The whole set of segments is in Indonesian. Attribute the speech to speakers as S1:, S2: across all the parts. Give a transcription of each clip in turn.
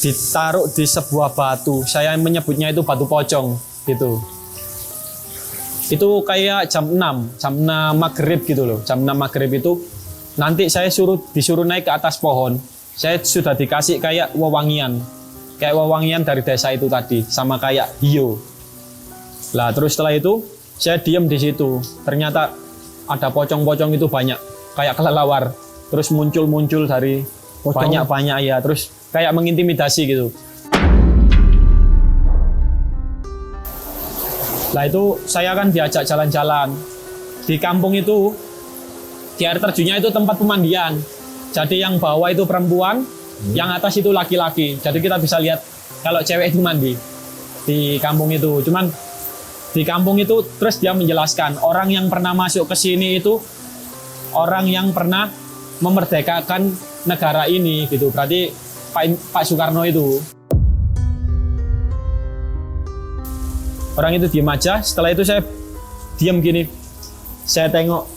S1: ditaruh di sebuah batu. Saya menyebutnya itu batu pocong gitu. Itu kayak jam 6 maghrib gitu loh. Jam 6 maghrib itu nanti saya disuruh naik ke atas pohon. Saya sudah dikasih kayak wewangian. Kayak wewangian dari desa itu tadi sama kayak hiyo. Lah terus setelah itu saya diam di situ. Ternyata ada pocong-pocong itu banyak, kayak kelelawar. Terus muncul dari banyak-banyak ya. Terus kayak mengintimidasi gitu. Lah itu saya kan diajak jalan-jalan. Di kampung itu, di air terjunnya itu tempat pemandian. Jadi yang bawah itu perempuan, yang atas itu laki-laki. Jadi kita bisa lihat kalau cewek itu mandi di kampung itu. Cuman di kampung itu terus dia menjelaskan orang yang pernah masuk ke sini itu orang yang pernah memerdekakan negara ini gitu. Berarti Pak Soekarno itu. Orang itu diam aja. Setelah itu saya diam gini. Saya tengok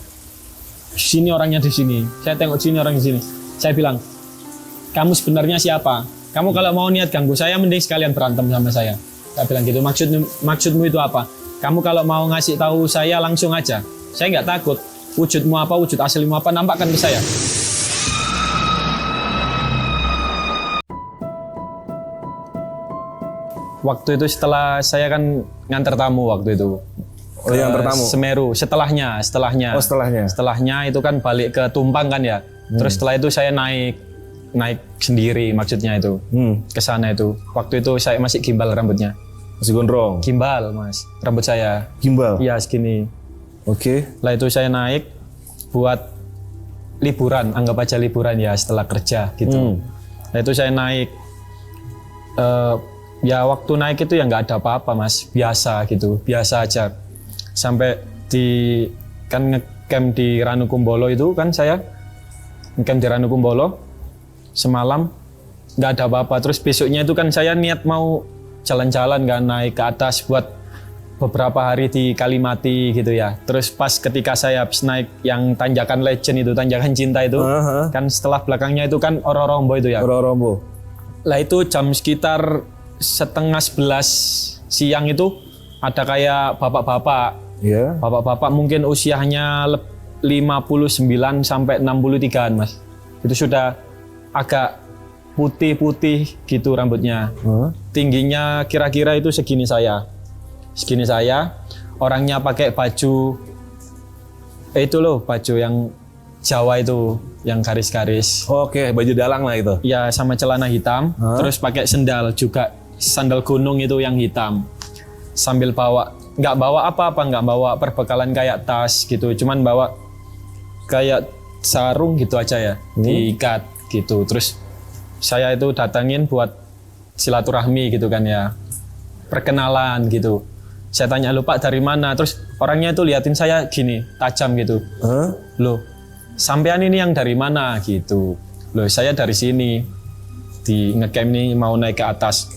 S1: sini orangnya di sini. Saya tengok sini orang di sini. Saya bilang, kamu sebenarnya siapa? Kamu kalau mau niat ganggu saya, mending sekalian berantem sama saya. Saya bilang gitu. Maksudmu itu apa? Kamu kalau mau ngasih tahu saya langsung aja. Saya nggak takut. Wujudmu apa, wujud aslimu apa, nampakkan ke saya. Waktu itu setelah saya kan nganter tamu waktu itu.
S2: Oh, yang pertama.
S1: Semeru. Setelahnya.
S2: Oh, setelahnya.
S1: Setelahnya itu kan balik ke Tumpang kan ya. Terus setelah itu saya naik sendiri maksudnya itu. Ke sana itu. Waktu itu saya masih gimbal rambutnya.
S2: Masih gondrong.
S1: Gimbal, Mas. Rambut saya.
S2: Gimbal.
S1: Iya, segini.
S2: Oke.
S1: Lah itu saya naik buat liburan, anggap aja liburan ya setelah kerja gitu. Lah itu saya naik. Ya waktu naik itu ya nggak ada apa-apa Mas, biasa gitu, biasa aja. Sampai kan ngecamp di Ranukumbolo itu kan saya ngecamp di Ranukumbolo semalam nggak ada apa-apa. Terus besoknya itu kan saya niat mau jalan-jalan kan naik ke atas buat beberapa hari di Kalimati gitu ya. Terus pas ketika saya habis naik yang tanjakan legend itu, tanjakan cinta itu, kan setelah belakangnya itu kan Ororombo itu ya.
S2: Ororombo. Lah
S1: itu jam sekitar 10:30 siang itu ada kayak bapak-bapak.
S2: Iya.
S1: Bapak-bapak mungkin usianya 59 sampai 63-an, Mas. Itu sudah agak putih-putih gitu rambutnya. Tingginya kira-kira itu segini saya. Segini saya. Orangnya pakai baju itu loh, baju yang Jawa itu, yang garis-garis.
S2: Oke, baju dalang lah itu.
S1: Ya, sama celana hitam, terus pakai sendal juga. Sandal gunung itu yang hitam. Sambil nggak bawa apa-apa, nggak bawa perbekalan kayak tas gitu, cuman bawa kayak sarung gitu aja ya, diikat gitu. Terus saya itu datangin buat silaturahmi gitu kan ya, perkenalan gitu. Saya tanya, "Lu Pak dari mana?" Terus orangnya itu liatin saya gini, tajam gitu. "Loh, sampean ini yang dari mana?" gitu. "Loh, saya dari sini. Di ngecamp ini mau naik ke atas."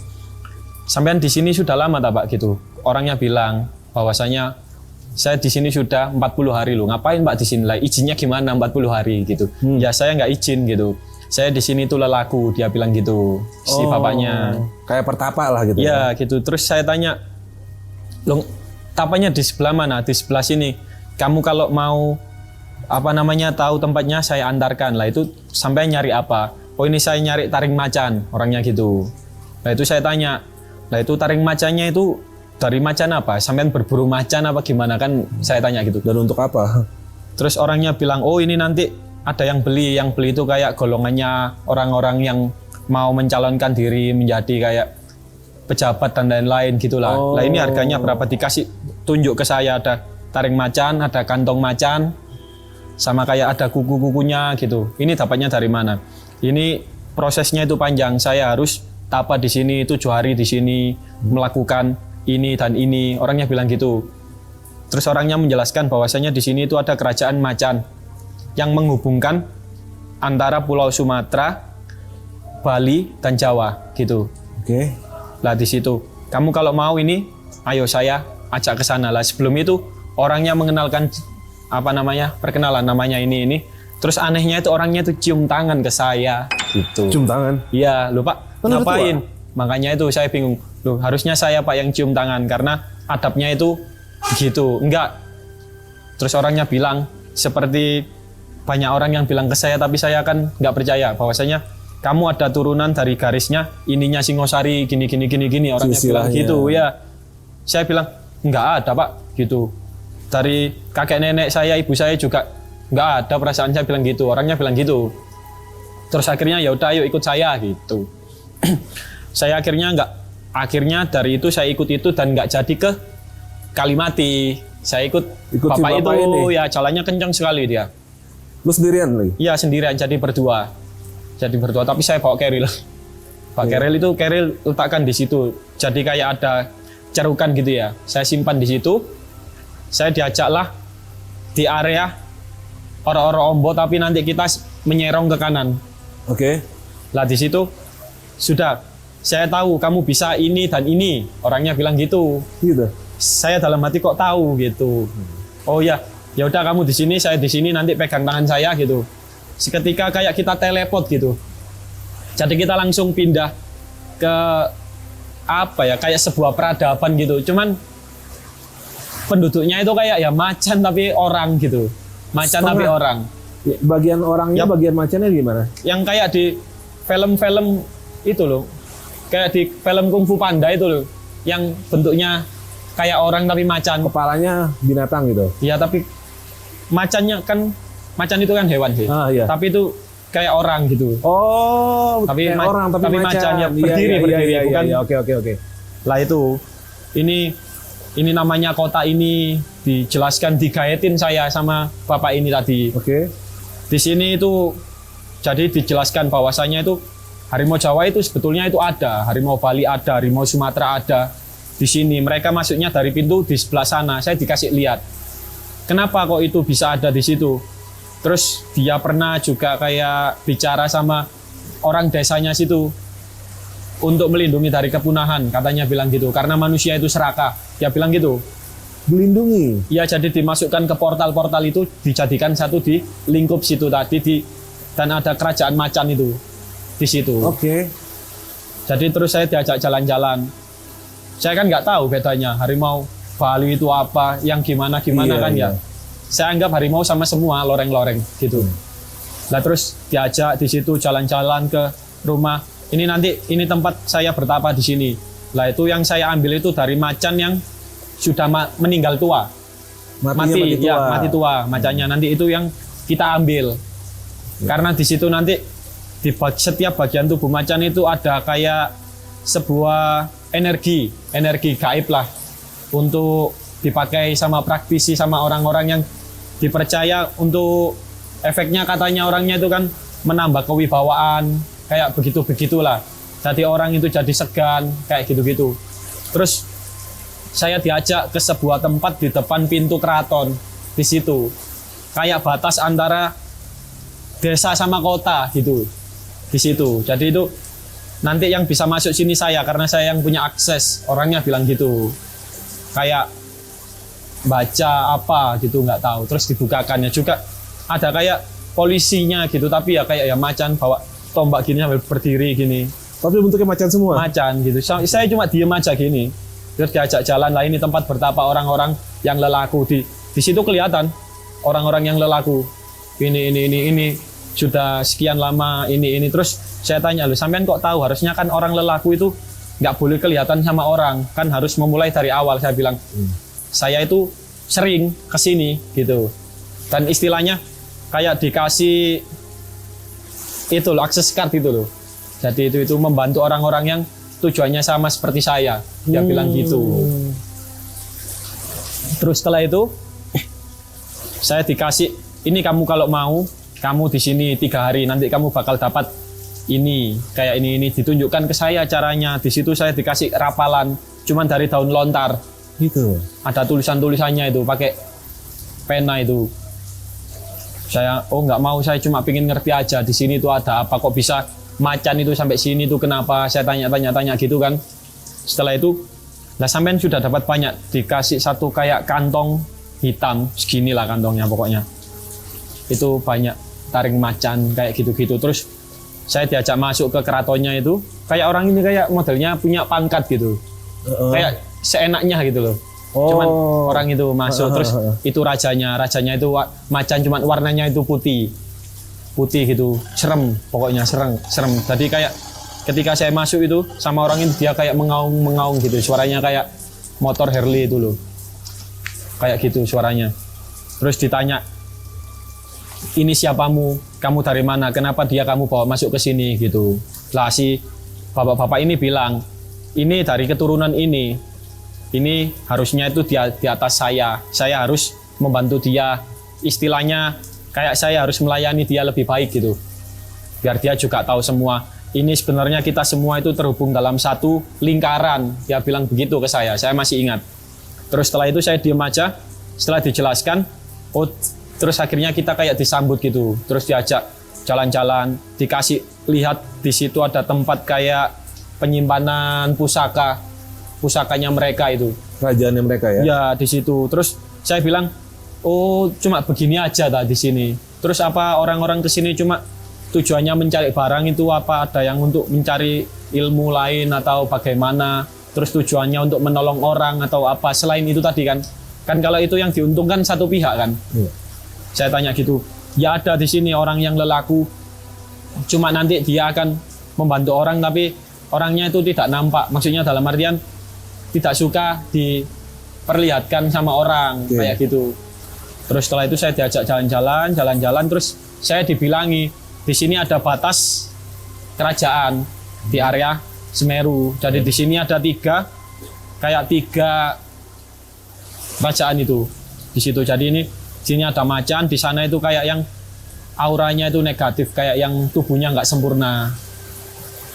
S1: "Sampean di sini sudah lama tak Pak?" gitu. Orangnya bilang bahwasanya saya di sini sudah 40 hari loh. "Ngapain Pak di sini?" "Lah izinnya gimana 40 hari?" gitu. "Ya saya nggak izin gitu. Saya di sini tuh lelaku," dia bilang gitu. Si bapaknya.
S2: Kayak pertapa lah gitu.
S1: Ya gitu. Terus saya tanya, "Loh, tapanya di sebelah mana?" "Di sebelah sini. Kamu kalau mau tahu tempatnya saya antarkan." "Lah itu sampai nyari apa?" "Oh ini saya nyari taring macan," orangnya gitu. Lah itu saya tanya, "Lah itu taring macannya itu dari macan apa? Sampean berburu macan apa gimana?" kan saya tanya gitu.
S2: "Dan untuk apa?"
S1: Terus orangnya bilang, "Oh ini nanti ada yang beli itu kayak golongannya orang-orang yang mau mencalonkan diri menjadi kayak pejabat dan lain-lain gitulah." Lah ini harganya berapa, dikasih tunjuk ke saya, ada taring macan, ada kantong macan, sama kayak ada kuku-kukunya gitu. "Ini dapatnya dari mana?" "Ini prosesnya itu panjang, saya harus tapa di sini 7 hari di sini, melakukan ini dan ini." Orangnya bilang gitu. Terus orangnya menjelaskan bahwasanya di sini itu ada kerajaan macan yang menghubungkan antara Pulau Sumatera, Bali dan Jawa gitu.
S2: Oke.
S1: Lah di situ, "Kamu kalau mau ini, ayo saya ajak ke sana." Lah sebelum itu orangnya mengenalkan perkenalan namanya ini. Terus anehnya itu orangnya itu cium tangan ke saya gitu.
S2: Cium tangan?
S1: Iya, "Loh Pak,
S2: Kan udah
S1: ngapain? Makanya itu saya bingung. Loh, harusnya saya Pak yang cium tangan karena adabnya itu gitu. Enggak. Terus orangnya bilang seperti banyak orang yang bilang ke saya, tapi saya kan nggak percaya bahwasanya kamu ada turunan dari garisnya ininya Singosari gini. Orangnya bilang gitu ya. Saya bilang nggak ada Pak gitu. Dari kakek nenek saya, ibu saya juga nggak ada perasaan. Saya bilang gitu. Orangnya bilang gitu. Terus akhirnya ya udah ayo ikut saya gitu. Saya akhirnya dari itu saya ikut itu dan nggak jadi ke Kalimati. Saya ikut bapak itu ini. Ya jalannya kencang sekali dia.
S2: Lu sendirian lagi?
S1: Iya sendirian, jadi berdua, tapi saya bawa keril. Keril letakkan di situ, jadi kayak ada cerukan gitu ya, saya simpan di situ. Saya diajaklah di area oro-oro Ombo, tapi nanti kita menyerong ke kanan.
S2: Oke.
S1: Lah di situ sudah saya tahu kamu bisa ini dan ini, orangnya bilang gitu.
S2: Gitu.
S1: Saya dalam hati kok tahu gitu. Oh ya udah kamu di sini, saya di sini, nanti pegang tangan saya gitu. Seketika kayak kita teleport gitu. Jadi kita langsung pindah ke apa ya, kayak sebuah peradaban gitu. Cuman penduduknya itu kayak ya macan tapi orang gitu. Macan tapi orang.
S2: Bagian orangnya, bagian macannya gimana?
S1: Yang kayak di film-film itu loh. Kayak di film Kung Fu Panda itu loh. Yang bentuknya kayak orang tapi macan.
S2: Kepalanya binatang gitu.
S1: Iya, tapi macan itu kan hewan sih.
S2: Iya.
S1: Tapi itu kayak orang gitu.
S2: Oh,
S1: tapi
S2: kayak orang tapi
S1: macan ya berdiri bukan.
S2: Iya, oke.
S1: Lah itu ini namanya kota ini dijelaskan, digaetin saya sama bapak ini tadi.
S2: Oke.
S1: Di sini itu jadi dijelaskan bahwasanya itu harimau Jawa itu sebetulnya itu ada, harimau Bali ada, harimau Sumatera ada. Di sini mereka masuknya dari pintu di sebelah sana. Saya dikasih lihat. Kenapa kok itu bisa ada di situ? Terus dia pernah juga kayak bicara sama orang desanya situ untuk melindungi dari kepunahan, katanya bilang gitu. Karena manusia itu serakah, dia bilang gitu.
S2: Melindungi?
S1: Ya, jadi dimasukkan ke portal-portal itu, dijadikan satu di lingkup situ tadi, dan ada kerajaan macan itu di situ.
S2: Oke.
S1: Jadi terus saya diajak jalan-jalan. Saya kan nggak tahu bedanya harimau Bali itu apa, yang gimana kan ya. Saya anggap harimau sama semua, loreng-loreng gitu. Lah terus diajak di situ jalan-jalan ke rumah. Ini tempat saya bertapa di sini. Lah itu yang saya ambil itu dari macan yang sudah meninggal tua. Mati tua macannya. Nanti itu yang kita ambil. Karena di situ nanti di setiap bagian tubuh macan itu ada kayak sebuah energi gaib lah, untuk dipakai sama praktisi, sama orang-orang yang dipercaya untuk efeknya, katanya orangnya itu kan menambah kewibawaan, kayak begitulah. Jadi orang itu jadi segan, kayak gitu-gitu. Terus saya diajak ke sebuah tempat di depan pintu keraton. Di situ kayak batas antara desa sama kota gitu. Di situ. Jadi itu nanti yang bisa masuk sini saya, karena saya yang punya akses. Orangnya bilang gitu. Kayak baca apa gitu, nggak tahu. Terus dibukakannya juga ada kayak polisinya gitu, tapi ya kayak ya macan bawa tombak gini sambil berdiri gini.
S2: Tapi bentuknya macan semua?
S1: Macan gitu. Saya cuma diem aja gini. Terus diajak jalan lah, ini tempat bertapa orang-orang yang lelaku. Di situ kelihatan orang-orang yang lelaku. Ini sudah sekian lama ini. Terus saya tanya, loh sampean kok tahu? Harusnya kan orang lelaku itu nggak boleh kelihatan sama orang, kan harus memulai dari awal. Saya bilang, saya itu sering kesini gitu. Dan istilahnya kayak dikasih itu loh, akses card itu loh. Jadi itu membantu orang-orang yang tujuannya sama seperti saya. Dia bilang gitu. Terus setelah itu saya dikasih, ini kamu kalau mau, kamu di sini 3 hari, nanti kamu bakal dapat ini, kayak ini ditunjukkan ke saya caranya. Di situ saya dikasih rapalan, cuman dari daun lontar.
S2: Gitu.
S1: Ada tulisannya itu pakai pena itu. Saya nggak mau, saya cuma pengen ngerti aja di sini tuh ada apa, kok bisa macan itu sampai sini tuh kenapa? Saya tanya gitu kan. Setelah itu, lah sampean sudah dapat banyak, dikasih satu kayak kantong hitam segini lah kantongnya pokoknya. Itu banyak taring macan kayak gitu-gitu. Terus Saya diajak masuk ke keratonnya itu, kayak orang ini kayak modelnya punya pangkat gitu. Kayak seenaknya gitu loh. Cuman orang itu masuk terus itu rajanya itu macan, cuman warnanya itu putih gitu, serem, pokoknya serem. Jadi kayak ketika saya masuk itu sama orang ini, dia kayak mengaung gitu, suaranya kayak motor Harley itu loh, kayak gitu suaranya. Terus ditanya, ini siapamu, kamu dari mana, kenapa kamu bawa masuk ke sini gitu. Lah si bapak-bapak ini bilang, ini dari keturunan ini harusnya itu di atas saya harus membantu dia, istilahnya kayak saya harus melayani dia lebih baik gitu, biar dia juga tahu semua. Ini sebenarnya kita semua itu terhubung dalam satu lingkaran, dia bilang begitu ke saya masih ingat. Terus setelah itu saya diam aja, setelah dijelaskan, terus akhirnya kita kayak disambut gitu, terus diajak jalan-jalan, dikasih lihat di situ ada tempat kayak penyimpanan pusakanya mereka itu.
S2: Kerajaannya mereka ya?
S1: Ya di situ. Terus saya bilang, cuma begini aja di sini. Terus apa orang-orang kesini cuma tujuannya mencari barang itu, apa ada yang untuk mencari ilmu lain atau bagaimana? Terus tujuannya untuk menolong orang atau apa? Selain itu tadi kan kalau itu yang diuntungkan satu pihak kan. Saya tanya gitu, ya ada di sini orang yang lelaku, cuma nanti dia akan membantu orang tapi orangnya itu tidak nampak, maksudnya dalam artian tidak suka diperlihatkan sama orang, kayak gitu. Terus setelah itu saya diajak jalan-jalan, terus saya dibilangi di sini ada batas kerajaan di area Semeru. Jadi di sini ada tiga kerajaan itu di situ. Jadi ini di sini ada macan, di sana itu kayak yang auranya itu negatif, kayak yang tubuhnya nggak sempurna.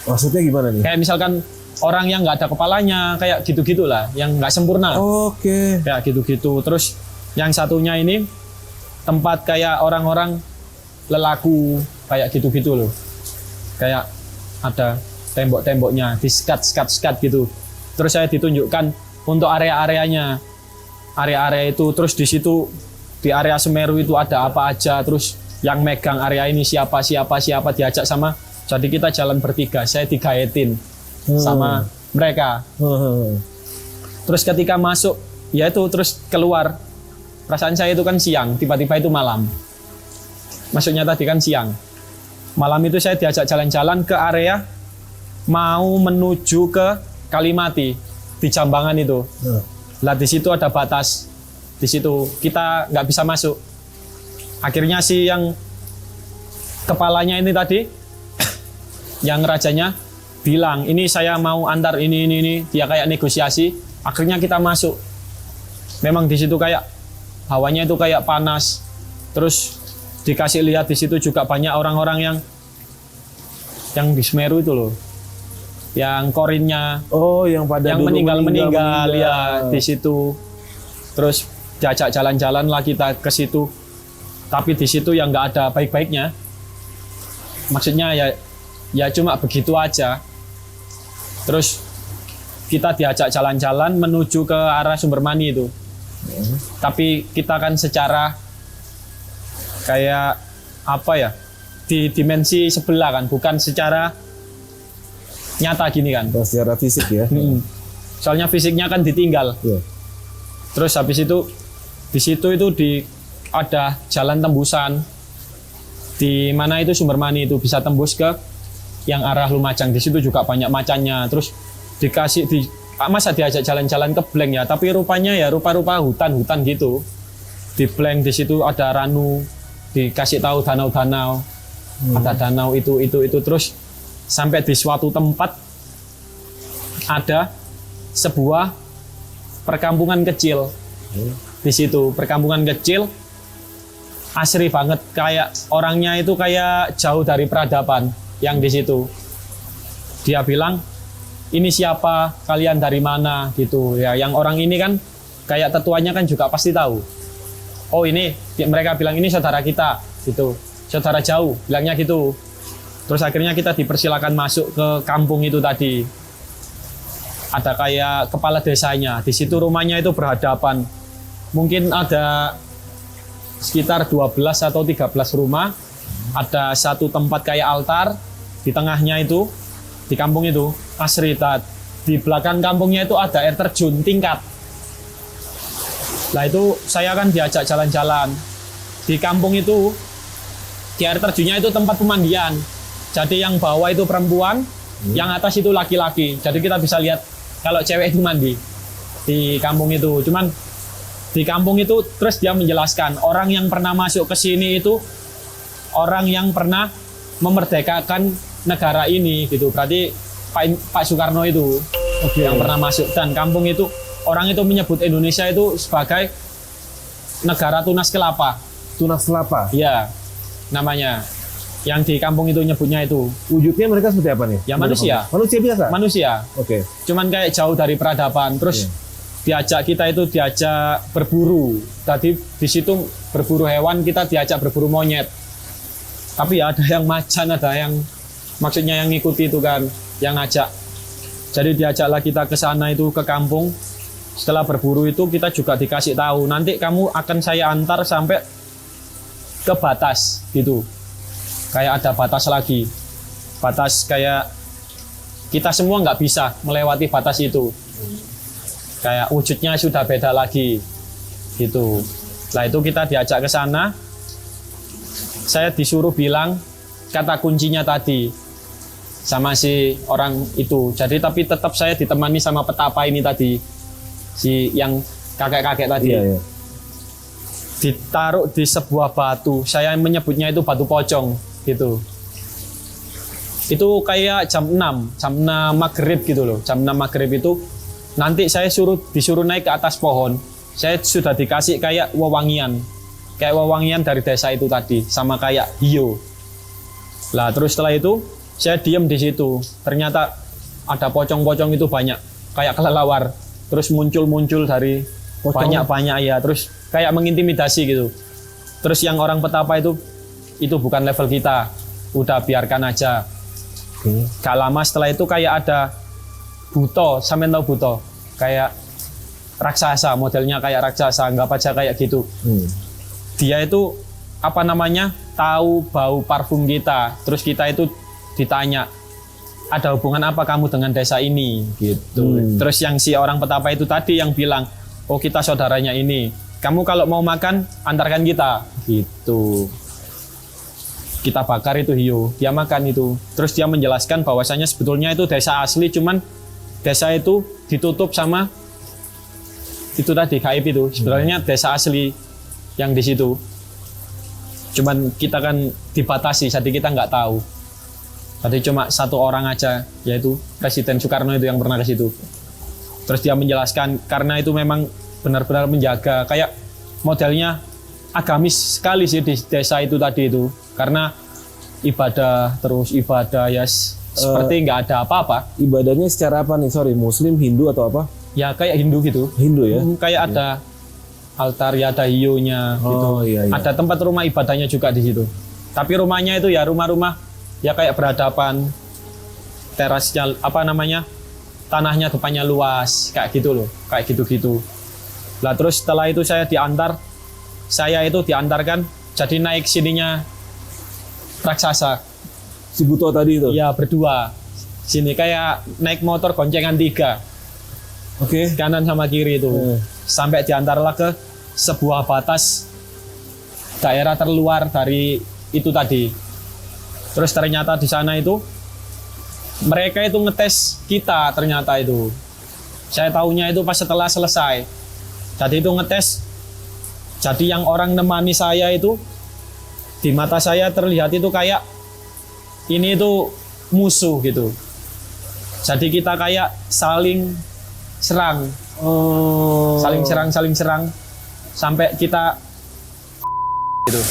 S2: Maksudnya gimana nih?
S1: Kayak misalkan orang yang nggak ada kepalanya, kayak gitu-gitulah, yang nggak sempurna.
S2: Oke.
S1: Kayak gitu-gitu. Terus yang satunya ini tempat kayak orang-orang lelaku, kayak gitu-gitu loh. Kayak ada tembok-temboknya, di-skat gitu. Terus saya ditunjukkan untuk area-areanya. Area-area itu, terus di situ di area Semeru itu ada apa aja, terus yang megang area ini siapa diajak sama. Jadi kita jalan bertiga, saya digaetin sama mereka. Terus ketika masuk, ya itu terus keluar. Perasaan saya itu kan siang, tiba-tiba itu malam. Maksudnya tadi kan siang. Malam itu saya diajak jalan-jalan ke area mau menuju ke Kalimati di Jambangan itu. Lah di situ ada batas. Di situ kita nggak bisa masuk. Akhirnya si yang kepalanya ini tadi, yang rajanya bilang, ini saya mau antar ini. Dia kayak negosiasi. Akhirnya kita masuk. Memang di situ kayak hawanya itu kayak panas. Terus dikasih lihat di situ juga banyak orang-orang yang di Semeru itu loh. Yang korinnya.
S2: Yang pada
S1: yang meninggal ya di situ. Terus diajak jalan-jalan lah kita ke situ. Tapi di situ yang nggak ada baik-baiknya. Maksudnya ya cuma begitu aja. Terus kita diajak jalan-jalan menuju ke arah Sumbermani itu. Tapi kita kan secara kayak apa ya, di dimensi sebelah kan, bukan secara nyata gini kan.
S2: Secara fisik ya.
S1: Soalnya fisiknya kan ditinggal. Terus habis itu di situ itu ada jalan tembusan. Di mana itu Sumbermani itu bisa tembus ke yang arah Lumajang. Di situ juga banyak macannya. Terus masa diajak jalan-jalan ke Blank ya, tapi rupanya ya rupa-rupa hutan-hutan gitu. Di Blank di situ ada Ranu, dikasih tahu danau-danau. Ada danau itu terus sampai di suatu tempat ada sebuah perkampungan kecil. Di situ perkampungan kecil asri banget, kayak orangnya itu kayak jauh dari peradaban yang di situ. Dia bilang, ini siapa, kalian dari mana gitu ya. Yang orang ini kan kayak tetuanya kan juga pasti tahu. Oh ini, mereka bilang ini saudara kita gitu, saudara jauh bilangnya gitu. Terus akhirnya kita dipersilakan masuk ke kampung itu tadi. Ada kayak kepala desanya di situ, rumahnya itu berhadapan. Mungkin ada sekitar 12 atau 13 rumah. Ada satu tempat kayak altar. di tengahnya itu, di kampung itu, asri di belakang kampungnya itu ada air terjun tingkat. Lah itu saya kan diajak jalan-jalan. Di kampung itu, di air terjunnya itu tempat pemandian. Jadi yang bawah itu perempuan, yang atas itu laki-laki. Jadi kita bisa lihat kalau cewek itu mandi di kampung itu. Cuman di kampung itu terus dia menjelaskan orang yang pernah masuk ke sini itu orang yang pernah memerdekakan negara ini gitu. Berarti Pak Soekarno itu yang pernah masuk, dan kampung itu orang itu menyebut Indonesia itu sebagai negara tunas kelapa.
S2: Tunas kelapa.
S1: Iya, namanya. Yang di kampung itu nyebutnya itu.
S2: Wujudnya mereka seperti apa nih?
S1: Ya manusia.
S2: Manusia biasa?
S1: Manusia.
S2: Oke.
S1: Cuman kayak jauh dari peradaban. Terus kita itu diajak berburu. Tadi di situ berburu hewan, kita diajak berburu monyet. Tapi ya ada yang macan, ada yang maksudnya yang ngikuti itu kan, yang ngajak. Jadi diajaklah kita ke sana itu, ke kampung. Setelah berburu itu kita juga dikasih tahu, nanti kamu akan saya antar sampai ke batas gitu. Kayak ada batas lagi. Batas kayak kita semua nggak bisa melewati batas itu. Kayak wujudnya sudah beda lagi gitu. Nah itu kita diajak ke sana. Saya disuruh bilang kata kuncinya tadi sama si orang itu. Jadi tapi tetap saya ditemani sama petapa ini tadi, si yang kakek-kakek tadi.
S2: Iya.
S1: Ditaruh di sebuah batu. Saya menyebutnya itu batu pocong gitu. Itu kayak jam 6 maghrib gitu loh. Jam 6 maghrib itu nanti saya disuruh naik ke atas pohon. Saya sudah dikasih kayak wewangian. Kayak wewangian dari desa itu tadi, sama kayak hiyo. Lah terus setelah itu saya diam di situ. Ternyata ada pocong-pocong itu banyak, kayak kelelawar. Terus muncul dari banyak-banyak ya. Terus kayak mengintimidasi gitu. Terus yang orang petapa itu bukan level kita. Udah biarkan aja. Gak lama setelah itu kayak ada buto, sampean tahu buto? Kayak raksasa, modelnya kayak raksasa, anggap aja kayak gitu. Dia itu apa namanya? Tahu bau parfum kita. Terus kita itu ditanya, ada hubungan apa kamu dengan desa ini gitu. Terus yang si orang petapa itu tadi yang bilang, oh kita saudaranya ini, kamu kalau mau makan antarkan kita gitu. Kita bakar itu hiu, dia makan itu. Terus dia menjelaskan bahwasanya sebetulnya itu desa asli, cuman desa itu ditutup sama itu tadi gaib itu. Sebenarnya desa asli yang di situ. Cuman kita kan dibatasi, jadi kita nggak tahu. Tadi cuma satu orang aja, yaitu Presiden Soekarno itu yang pernah ke situ. Terus dia menjelaskan karena itu memang benar-benar menjaga, kayak modelnya agamis sekali sih di desa itu tadi itu. Karena ibadah terus ibadah ya seperti nggak ada apa-apa.
S2: Ibadahnya secara apa nih? Sorry, Muslim, Hindu atau apa?
S1: Ya kayak Hindu gitu.
S2: Hindu ya?
S1: Kayak ada altar ya, ada hionya gitu.
S2: Iya.
S1: Ada tempat rumah ibadahnya juga di situ. Tapi rumahnya itu ya rumah-rumah ya kayak berhadapan, terasnya apa namanya, tanahnya depannya luas kayak gitu loh, kayak gitu-gitu. Lah terus setelah itu saya diantarkan jadi naik sininya raksasa.
S2: Si buto tadi itu?
S1: Iya berdua. Sini kayak naik motor goncengan 3.
S2: Oke.
S1: Kanan sama kiri itu. Sampai diantarlah ke sebuah batas daerah terluar dari itu tadi. Terus ternyata di sana itu mereka itu ngetes kita ternyata itu. Saya tahunya itu pas setelah selesai. Jadi itu ngetes. Jadi yang orang nemani saya itu di mata saya terlihat itu kayak ini itu musuh gitu. Jadi kita kayak saling serang. Saling serang sampai kita gitu.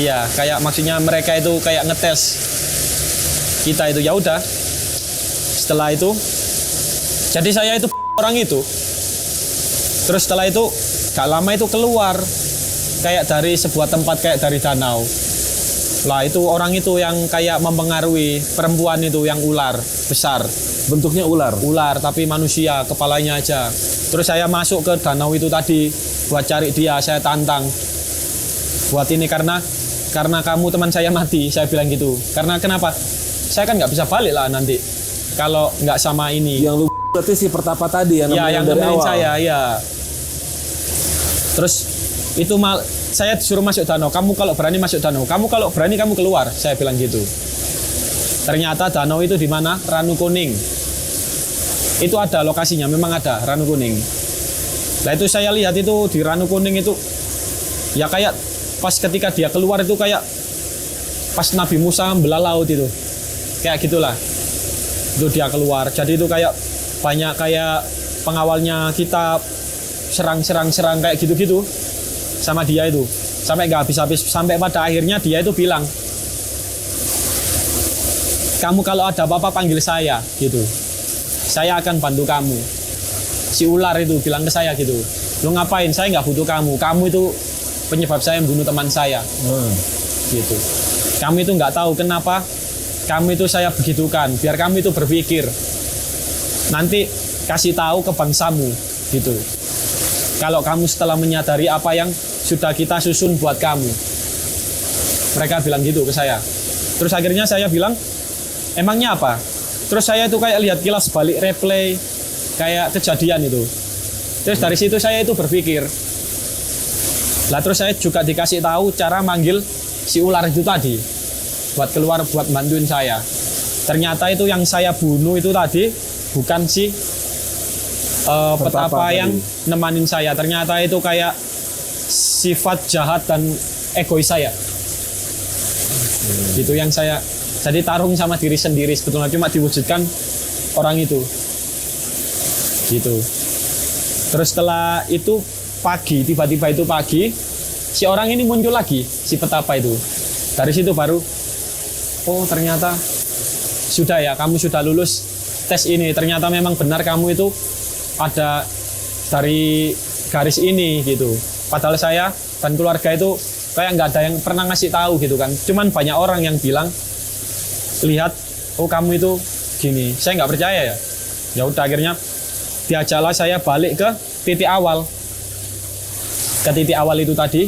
S1: Iya, kayak maksudnya mereka itu kayak ngetes kita itu. Ya udah. Setelah itu jadi saya itu orang itu. Terus setelah itu gak lama itu keluar kayak dari sebuah tempat kayak dari danau. Lah itu orang itu yang kayak mempengaruhi perempuan itu yang ular besar.
S2: Bentuknya ular?
S1: Ular tapi manusia, kepalanya aja. Terus saya masuk ke danau itu tadi buat cari dia, saya tantang. Buat ini karena kamu teman saya mati, saya bilang gitu. Karena kenapa? saya kan nggak bisa balik lah nanti kalau nggak sama ini.
S2: Yang lu berarti si pertapa tadi yang
S1: Ya,
S2: nemenin
S1: yang
S2: dari
S1: nemenin
S2: awal.
S1: saya, ya. Terus itu saya disuruh masuk danau. Kamu kalau berani masuk danau, kamu kalau berani kamu keluar. Saya bilang gitu. Ternyata danau itu di mana? Ranu Kuning. Itu ada lokasinya, memang ada Ranu Kuning. Nah itu saya lihat itu di Ranu Kuning itu, ya kayak pas ketika dia keluar itu kayak pas Nabi Musa belah laut itu, kayak gitulah. Itu dia keluar. Jadi itu kayak banyak kayak pengawalnya kita serang kayak gitu-gitu sama dia itu, sampai nggak habis-habis, sampai pada akhirnya dia itu bilang, kamu kalau ada apa-apa panggil saya gitu, saya akan bantu kamu. Si ular itu bilang ke saya gitu, lu ngapain, saya nggak butuh kamu itu penyebab saya membunuh teman saya. Gitu, kamu itu nggak tahu kenapa kamu itu saya begitukan, biar kamu itu berpikir nanti kasih tahu ke bangsamu gitu. Kalau kamu setelah menyadari apa yang sudah kita susun buat kamu. Mereka bilang gitu ke saya. Terus akhirnya saya bilang, emangnya apa? Terus saya itu kayak lihat kilas balik replay kayak kejadian itu. Terus dari situ saya itu berpikir. Lah terus saya juga dikasih tahu cara manggil si ular itu tadi. Buat keluar, buat bantuin saya. Ternyata itu yang saya bunuh itu tadi bukan si petapa yang nemanin saya. Ternyata itu kayak sifat jahat dan egois saya. Itu yang saya jadi tarung sama diri sendiri, sebetulnya cuma diwujudkan orang itu. Gitu. Terus setelah itu pagi, tiba-tiba itu pagi, si orang ini muncul lagi, si petapa itu. Dari situ baru, oh ternyata sudah ya, kamu sudah lulus tes ini. Ternyata memang benar kamu itu ada dari garis ini gitu. Padahal saya dan keluarga itu kayak nggak ada yang pernah ngasih tahu gitu kan. Cuman banyak orang yang bilang, lihat, oh kamu itu gini. Saya nggak percaya ya. Ya udah akhirnya diajaklah saya balik ke titik awal. Ke titik awal itu tadi.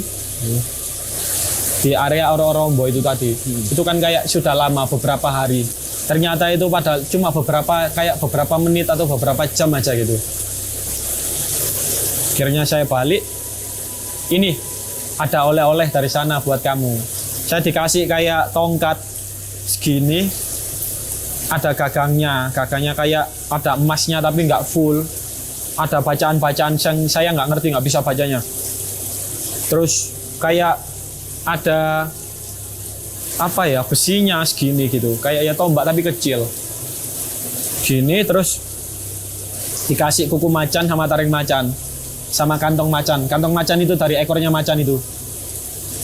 S1: Di area Ororombo itu tadi. Itu kan kayak sudah lama, beberapa hari. Ternyata itu padahal cuma beberapa menit atau beberapa jam aja gitu. Akhirnya saya balik. Ini ada oleh-oleh dari sana buat kamu. Saya dikasih kayak tongkat segini. Ada gagangnya kayak ada emasnya tapi nggak full. Ada bacaan-bacaan yang saya nggak ngerti, nggak bisa bacanya. Terus kayak ada apa ya, besinya segini gitu, kayak ya tombak tapi kecil gini. Terus dikasih kuku macan sama taring macan sama kantong macan itu dari ekornya macan itu.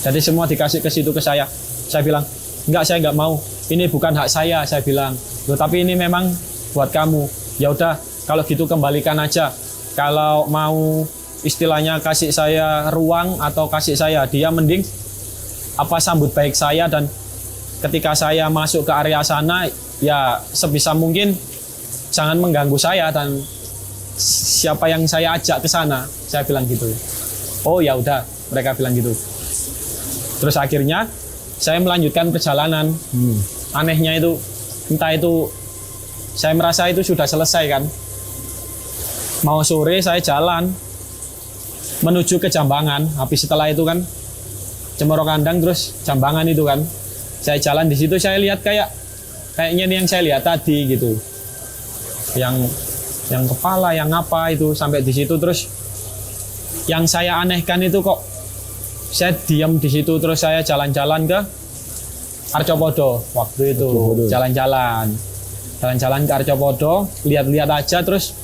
S1: Jadi semua dikasih ke situ ke saya. Saya bilang enggak, saya nggak mau, ini bukan hak saya bilang. Loh, tapi ini memang buat kamu. Ya udah kalau gitu kembalikan aja. Kalau mau istilahnya kasih saya ruang atau kasih saya dia, mending apa sambut baik saya, dan ketika saya masuk ke area sana ya sebisa mungkin jangan mengganggu saya dan siapa yang saya ajak ke sana. Saya bilang gitu. Oh ya udah, mereka bilang gitu. Terus akhirnya saya melanjutkan perjalanan. Anehnya itu, entah itu saya merasa itu sudah selesai kan. Mau sore saya jalan menuju ke Jambangan. Habis setelah itu kan Cemoro Kandang terus Jambangan itu kan. Saya jalan di situ, saya lihat kayaknya ini yang saya lihat tadi gitu. Yang kepala, yang apa itu sampai di situ. Terus yang saya anehkan itu kok saya diam di situ, terus saya jalan-jalan ke Arcopodo waktu itu. Jalan-jalan ke Arcopodo, lihat-lihat aja. Terus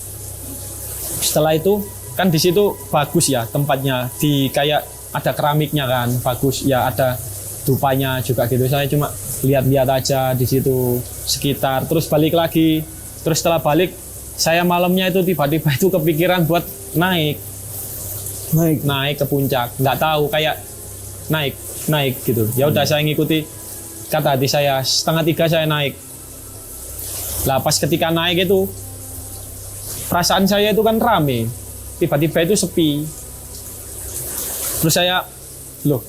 S1: setelah itu kan di situ bagus ya tempatnya, di kayak ada keramiknya kan, bagus ya, ada dupanya juga gitu. Saya cuma lihat-lihat aja di situ sekitar, terus balik lagi. Terus setelah balik saya malamnya itu tiba-tiba itu kepikiran buat naik ke puncak. Nggak tahu, kayak naik gitu. Ya udah saya ngikuti kata hati saya, 2:30 saya naik. Lah pas ketika naik itu perasaan saya itu kan rame, tiba-tiba itu sepi. Terus saya, loh,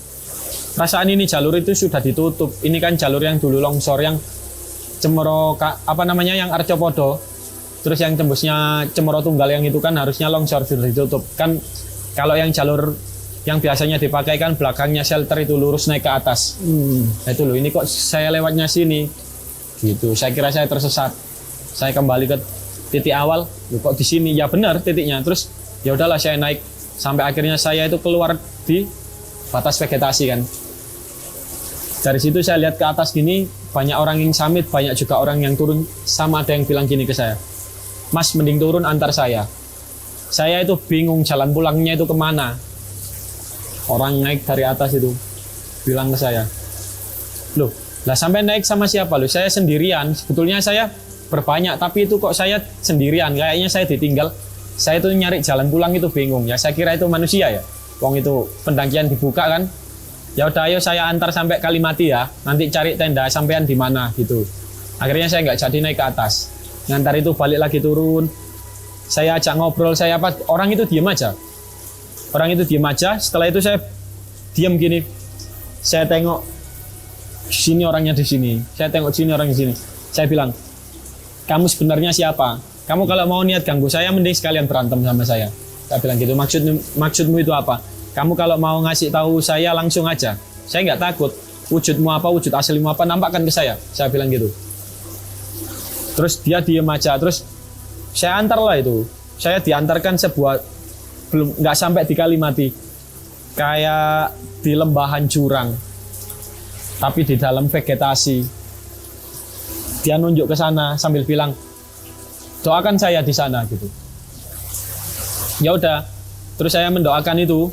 S1: perasaan ini jalur itu sudah ditutup. Ini kan jalur yang dulu longsor, yang Cemoro apa namanya yang Arcopodo, terus yang tembusnya Cemoro Tunggal yang itu kan harusnya longsor sudah ditutup kan. Kalau yang jalur yang biasanya dipakai kan belakangnya shelter itu lurus naik ke atas. Nah itu loh, ini kok saya lewatnya sini gitu. Saya kira saya tersesat, saya kembali ke titik awal. Loh, kok di sini? Ya benar titiknya. Terus ya udahlah saya naik sampai akhirnya saya itu keluar di batas vegetasi kan. Dari situ saya lihat ke atas gini, banyak orang yang summit, banyak juga orang yang turun. Sama ada yang bilang gini ke saya, Mas mending turun antar saya. Saya itu bingung jalan pulangnya itu kemana. Orang naik dari atas itu bilang ke saya, loh lah sampai naik sama siapa? Loh saya sendirian. Sebetulnya saya berbanyak, tapi itu kok saya sendirian. Kayaknya saya ditinggal. Saya itu nyari jalan pulang itu bingung. Ya saya kira itu manusia ya. Wong itu pendakian dibuka kan. Ya udah ayo saya antar sampai Kalimati ya. Nanti cari tenda sampean di mana gitu. Akhirnya saya nggak jadi naik ke atas. Ngantar itu balik lagi turun. Saya ajak ngobrol, saya apa? Orang itu diem aja. Orang itu diem aja. Setelah itu saya diem gini. Saya tengok sini orangnya di sini. Saya tengok sini orang di sini. Saya bilang, kamu sebenarnya siapa? Kamu kalau mau niat ganggu saya, mending sekalian berantem sama saya. Saya bilang gitu. Maksudmu itu apa? Kamu kalau mau ngasih tahu saya langsung aja. Saya nggak takut. Wujudmu apa, wujud aslimu apa, nampakkan ke saya. Saya bilang gitu. Terus dia diem aja. Terus saya antar lah itu. Saya diantarkan sebuah, belum nggak sampai di Kalimati, kayak di lembahan jurang, tapi di dalam vegetasi. Dia nunjuk ke sana sambil bilang, doakan saya di sana gitu. Ya udah, terus saya mendoakan itu.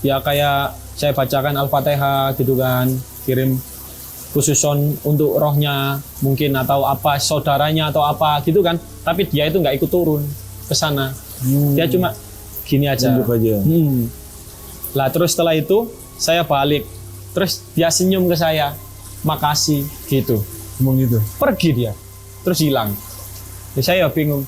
S1: Ya kayak saya bacakan Al-Fatihah gitu kan, kirim khususon untuk rohnya mungkin atau apa saudaranya atau apa gitu kan. Tapi dia itu nggak ikut turun ke sana. Dia cuma gini aja. Lah terus setelah itu saya balik. Terus dia senyum ke saya, makasih gitu.
S2: Ngomong gitu.
S1: Pergi dia, terus hilang. Ya, saya bingung.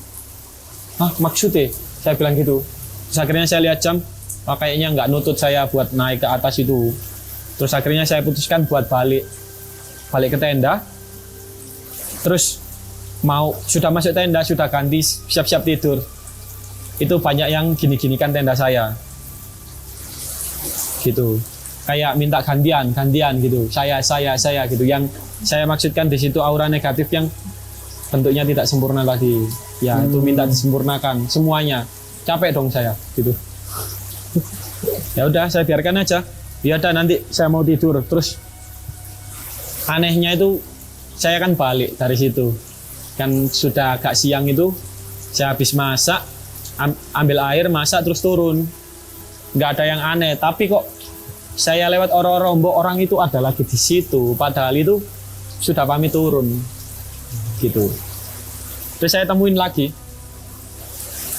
S1: Maksudnya? Saya bilang gitu. Terus akhirnya saya lihat jam, kayaknya nggak nutut saya buat naik ke atas itu. Terus akhirnya saya putuskan buat balik ke tenda. Terus sudah masuk tenda, sudah ganti, siap-siap tidur. Itu banyak yang gini-ginikan tenda saya. Gitu. Kayak minta gantian gitu. Saya gitu. Yang saya maksudkan di situ aura negatif yang bentuknya tidak sempurna lagi. Ya, itu minta disempurnakan semuanya. Capek dong saya gitu. Ya udah, saya biarkan aja. Ya udah, nanti saya mau tidur. Terus anehnya itu saya kan balik dari situ. Kan sudah agak siang itu, saya habis masak, ambil air, masak terus turun. Nggak ada yang aneh, tapi kok saya lewat orang-orang, orang itu ada lagi di situ. Padahal itu sudah pamit turun, gitu. Terus saya temuin lagi,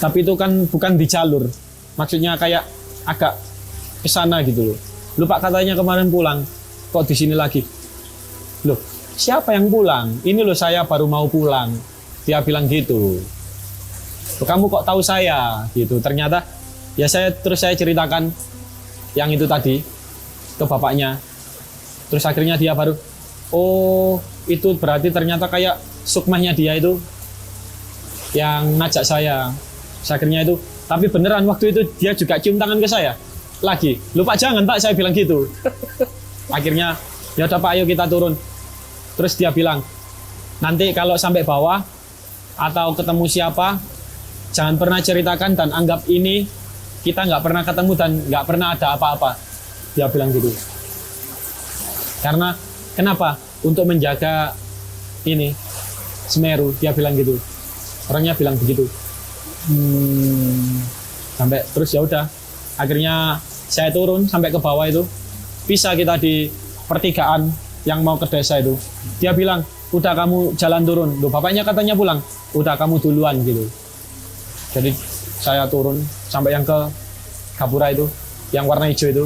S1: tapi itu kan bukan di jalur, maksudnya kayak agak ke sana gitu loh. Lupa katanya kemarin pulang, kok di sini lagi? Loh, siapa yang pulang? Ini loh saya baru mau pulang. Dia bilang gitu. Kamu kok tahu saya? Gitu. Ternyata ya saya ceritakan yang itu tadi ke bapaknya. Terus akhirnya dia baru, oh itu berarti ternyata kayak sukmahnya dia itu yang ngajak saya. Akhirnya itu, tapi beneran waktu itu dia juga cium tangan ke saya. Lagi, lupa jangan Pak, saya bilang gitu. Akhirnya, ya udah Pak, ayo kita turun. Terus dia bilang, nanti kalau sampai bawah atau ketemu siapa, jangan pernah ceritakan dan anggap ini kita nggak pernah ketemu dan nggak pernah ada apa-apa. Dia bilang gitu. Karena kenapa? Untuk menjaga ini Semeru, dia bilang gitu. Orangnya bilang begitu. Sampai terus ya udah. Akhirnya saya turun sampai ke bawah itu. Bisa kita di pertigaan yang mau ke desa itu. Dia bilang, udah kamu jalan turun. Loh, bapaknya katanya pulang. Udah kamu duluan gitu. Jadi saya turun sampai yang ke Gapura itu, yang warna hijau itu.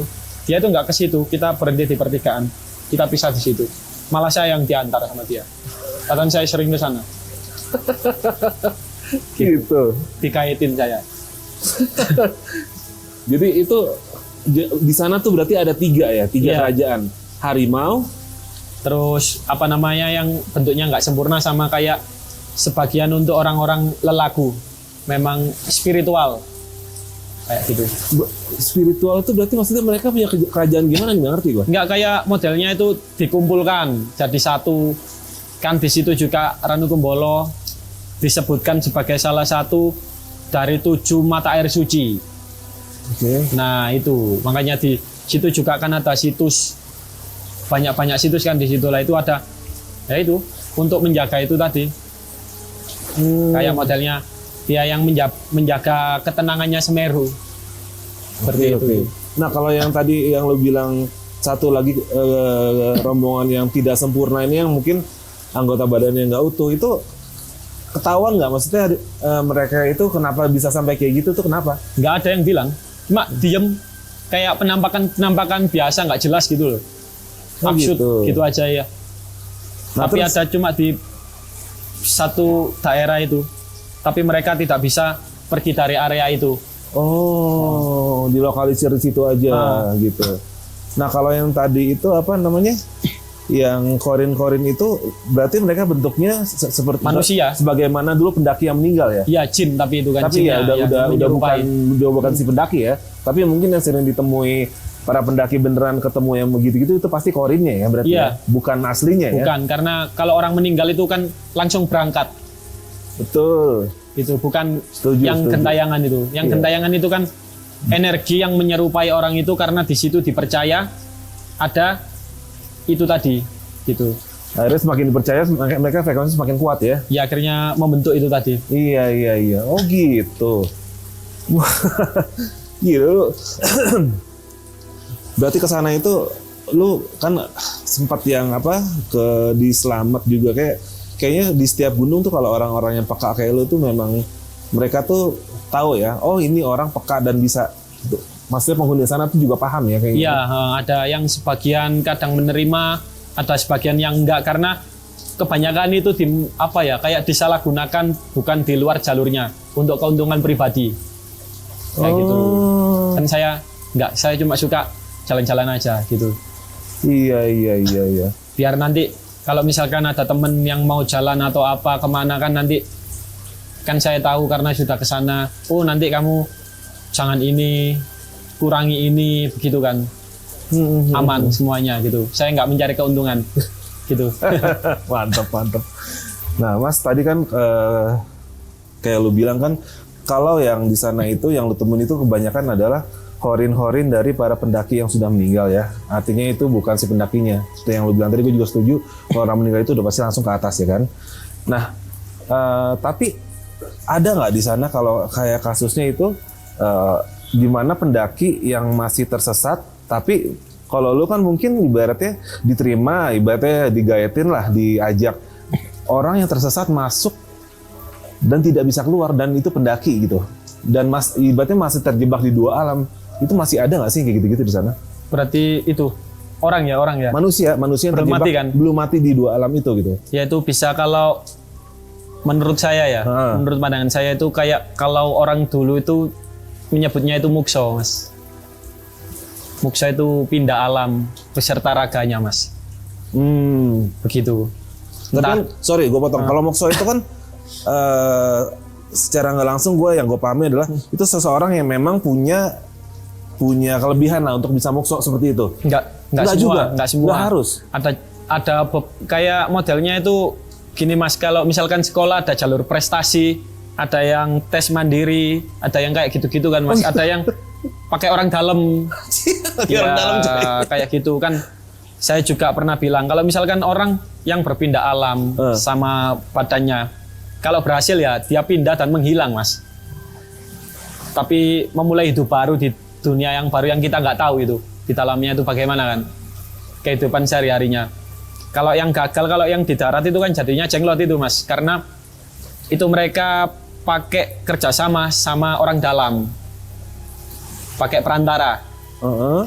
S1: Dia itu nggak ke situ. Kita berhenti di pertigaan. Kita pisah di situ. Malah saya yang diantar sama dia. Kadang saya sering ke sana.
S2: Gitu.
S1: Dikaitin saya.
S2: Jadi itu di sana tuh berarti ada tiga
S1: Iya.
S2: kerajaan. Harimau,
S1: Terus apa namanya yang bentuknya nggak sempurna, sama kayak sebagian untuk orang-orang lelaku, memang spiritual kayak gitu.
S2: Spiritual itu berarti maksudnya mereka punya kerajaan gimana? Nggak ngerti gua.
S1: Nggak kayak modelnya itu dikumpulkan jadi satu, kan di situ juga Ranu Kumbolo disebutkan sebagai salah satu dari 7 mata air suci.
S2: Oke.
S1: Nah itu makanya di situ juga kan ada situs, banyak situs kan di situ lah, itu ada ya itu untuk menjaga itu tadi. Kayak modelnya dia yang menjaga ketenangannya Semeru. Seperti itu.
S2: Oke. Nah kalau yang tadi yang lo bilang satu lagi rombongan yang tidak sempurna ini, yang mungkin anggota badannya nggak utuh, itu ketahuan nggak? Maksudnya mereka itu kenapa bisa sampai kayak gitu tuh kenapa?
S1: Nggak ada yang bilang, cuma diem kayak penampakan biasa nggak jelas gitu loh.
S2: Oh,
S1: Maksud
S2: gitu.
S1: gitu aja ya.
S2: Nah,
S1: Tapi
S2: terus-
S1: ada cuma di satu daerah itu. Tapi mereka tidak bisa pergi dari area itu.
S2: Oh, dilokalisir di situ aja gitu. Nah kalau yang tadi itu apa namanya? Yang korin-korin itu berarti mereka bentuknya seperti
S1: Manusia.
S2: sebagaimana dulu pendaki yang meninggal ya.
S1: Ya jin, tapi itu kan
S2: Tapi
S1: jinnya
S2: ya
S1: yang menyerupai.
S2: bukan si pendaki ya. Tapi mungkin yang sering ditemui para pendaki beneran ketemu yang begitu-gitu itu pasti korinnya ya berarti.
S1: Iya.
S2: Ya? Bukan aslinya ya.
S1: Bukan, karena kalau orang meninggal itu kan langsung berangkat.
S2: Betul.
S1: Itu bukan
S2: Setuju,
S1: yang
S2: setuju.
S1: gentayangan itu. Yang
S2: Iya.
S1: gentayangan itu kan energi yang menyerupai orang itu, karena di situ dipercaya ada itu tadi gitu.
S2: Akhirnya semakin dipercaya mereka frekuensi semakin kuat ya.
S1: Ya akhirnya membentuk itu tadi.
S2: Iya. Oh gitu. Wah, gitu. Berarti ke sana itu lu kan sempat yang apa di Slamet juga, kayaknya di setiap gunung tuh kalau orang-orang yang peka kayak lu tuh memang mereka tuh tahu ya. Oh ini orang peka dan bisa. Maksudnya penghuni sana tuh juga paham ya kayak
S1: Iya, ada yang sebagian kadang menerima, ada sebagian yang enggak, karena kebanyakan itu kayak disalahgunakan, bukan di luar jalurnya untuk keuntungan pribadi. Kayak gitu. Kan saya enggak, saya cuma suka jalan-jalan aja gitu.
S2: Iya.
S1: Biar nanti kalau misalkan ada temen yang mau jalan atau apa kemana, kan nanti kan saya tahu karena sudah ke sana. Oh nanti kamu jangan ini, kurangi ini, begitu kan. Aman semuanya gitu. Saya nggak mencari keuntungan gitu.
S2: Mantap. Nah, Mas tadi kan kayak lu bilang kan kalau yang di sana itu yang lu temuin itu kebanyakan adalah horin-horin dari para pendaki yang sudah meninggal ya. Artinya itu bukan si pendakinya. Seperti yang lu bilang tadi, gue juga setuju kalau orang meninggal itu udah pasti langsung ke atas ya kan. Nah, tapi ada nggak di sana kalau kayak kasusnya itu di mana pendaki yang masih tersesat, tapi kalau lu kan mungkin ibaratnya diterima, ibaratnya digaetin lah, diajak orang yang tersesat masuk dan tidak bisa keluar, dan itu pendaki gitu, dan ibaratnya masih terjebak di dua alam, itu masih ada nggak sih kayak gitu-gitu di sana?
S1: Berarti itu orang ya.
S2: Manusia yang
S1: Belum
S2: terjebak
S1: mati kan?
S2: belum mati di dua alam itu gitu.
S1: Ya itu bisa, kalau menurut saya ya, menurut pandangan saya itu kayak kalau orang dulu itu menyebutnya itu mukso, Mas. Mukso itu pindah alam beserta raganya, Mas. Begitu.
S2: Tapi kan, sorry gue potong. Kalau mokso itu kan secara nggak langsung yang gue pahami adalah itu seseorang yang memang punya kelebihan lah untuk bisa mokso seperti itu.
S1: Enggak semua,
S2: juga.
S1: enggak semua.
S2: Nggak harus.
S1: Ada kayak modelnya itu gini, Mas. Kalau misalkan sekolah ada jalur prestasi, ada yang tes mandiri, ada yang kayak gitu-gitu kan, Mas. Ada yang pakai orang dalam. Ya,
S2: Orang dalam
S1: kayak gitu kan. Saya juga pernah bilang kalau misalkan orang yang berpindah alam sama badannya, kalau berhasil ya dia pindah dan menghilang, Mas. Tapi memulai hidup baru di dunia yang baru yang kita nggak tahu itu di dalamnya itu bagaimana kan kehidupan sehari-harinya. Kalau yang gagal, kalau yang di darat itu kan jadinya jenglot itu, Mas, karena itu mereka pakai kerjasama sama orang dalam, pakai perantara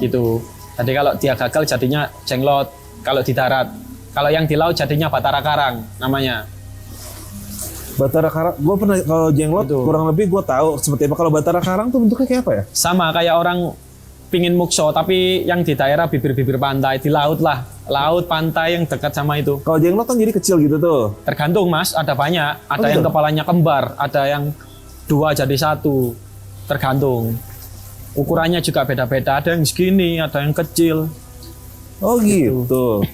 S1: gitu. Jadi kalau dia gagal jadinya jenglot kalau di darat. Kalau yang di laut jadinya Batara Karang namanya.
S2: Batara Karang, gue pernah kalau jenglot
S1: Itu.
S2: kurang lebih gue tahu seperti apa. Kalau Batara Karang tuh bentuknya kayak apa ya?
S1: Sama kayak orang pingin mukso, tapi yang di daerah bibir-bibir pantai, di laut lah. laut, pantai yang dekat sama itu.
S2: Kalau jenglot kan jadi kecil gitu tuh.
S1: Tergantung Mas, ada banyak. Ada
S2: Oh,
S1: yang
S2: gitu?
S1: kepalanya kembar, ada yang 2 jadi 1. Tergantung. Ukurannya juga beda-beda. Ada yang segini, ada yang kecil.
S2: Oh gitu.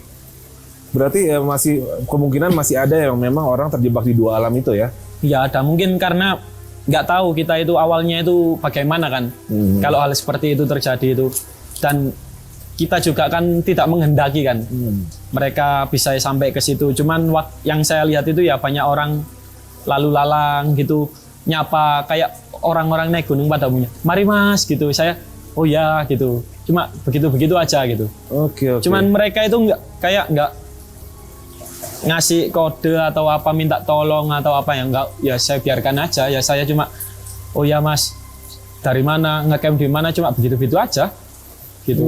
S2: Berarti ya masih kemungkinan masih ada yang memang orang terjebak di 2 alam itu ya.
S1: Ya ada mungkin karena nggak tahu kita itu awalnya itu bagaimana kan. Kalau hal seperti itu terjadi itu. Dan kita juga kan tidak menghendaki kan. Mereka bisa sampai ke situ. Cuman yang saya lihat itu ya banyak orang lalu lalang gitu. Nyapa kayak orang-orang naik gunung pada umumnya. Mari mas gitu. Saya oh ya gitu. Cuma begitu-begitu aja gitu.
S2: Oke.
S1: Cuman mereka itu nggak ngasih kode atau apa minta tolong atau apa yang enggak ya saya biarkan aja ya saya cuma oh ya mas dari mana ngecamp di mana cuma begitu aja gitu.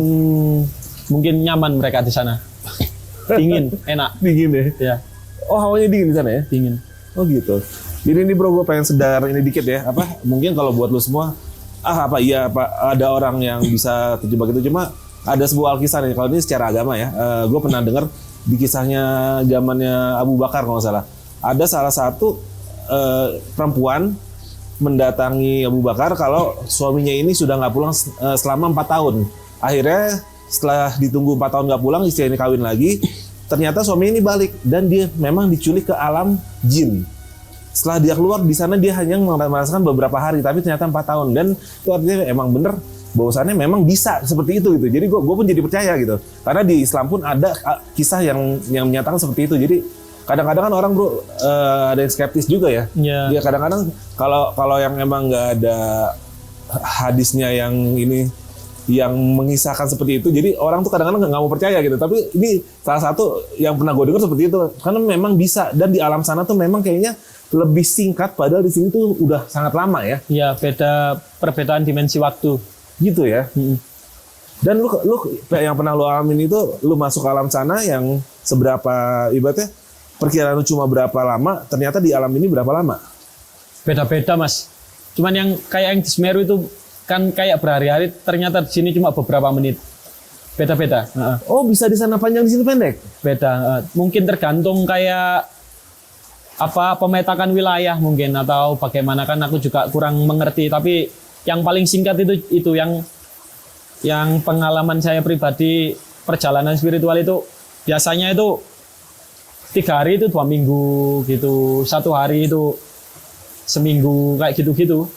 S1: Mungkin nyaman mereka di sana. Dingin, enak.
S2: Dingin ya.
S1: Ya,
S2: Oh hawanya dingin di sana ya.
S1: dingin.
S2: Oh gitu. Jadi ini bro, gue pengen sedar ini dikit ya. Mungkin kalau buat lu semua, ada orang yang bisa terjebak itu. Cuma ada sebuah alkisah nih. Kalau ini secara agama ya, gue pernah dengar di kisahnya zamannya Abu Bakar kalau nggak salah. Ada salah satu perempuan mendatangi Abu Bakar kalau suaminya ini sudah nggak pulang selama 4 tahun. Akhirnya setelah ditunggu 4 tahun nggak pulang, istri ini kawin lagi. Ternyata suami ini balik dan dia memang diculik ke alam jin. Setelah dia keluar di sana dia hanya merasakan beberapa hari, tapi ternyata 4 tahun dan itu artinya emang bener bahwasannya memang bisa seperti itu gitu. Jadi gue pun jadi percaya gitu. Karena di Islam pun ada kisah yang menyatakan seperti itu. Jadi kadang-kadang kan orang bro ada yang skeptis juga ya.
S1: Ya.
S2: Dia kadang-kadang kalau yang emang nggak ada hadisnya yang ini yang mengisahkan seperti itu, jadi orang tuh kadang-kadang nggak mau percaya gitu. Tapi ini salah satu yang pernah gue dengar seperti itu, karena memang bisa dan di alam sana tuh memang kayaknya lebih singkat, padahal di sini tuh udah sangat lama ya.
S1: Ya perbedaan dimensi waktu.
S2: Gitu ya. Dan lu yang pernah lu alamin itu, lu masuk ke alam sana yang seberapa ibaratnya perkiraan lu cuma berapa lama, ternyata di alam ini berapa lama?
S1: Beda-beda mas. Cuman yang kayak yang di Semeru itu kan kayak berhari-hari, ternyata di sini cuma beberapa menit. Beda-beda.
S2: Oh bisa di sana panjang, di sini pendek?
S1: Beda. Mungkin tergantung kayak apa pemetakan wilayah mungkin atau bagaimana, kan aku juga kurang mengerti. Tapi yang paling singkat itu yang pengalaman saya pribadi perjalanan spiritual itu biasanya itu 3 hari itu 2 minggu gitu, 1 hari itu seminggu kayak gitu-gitu.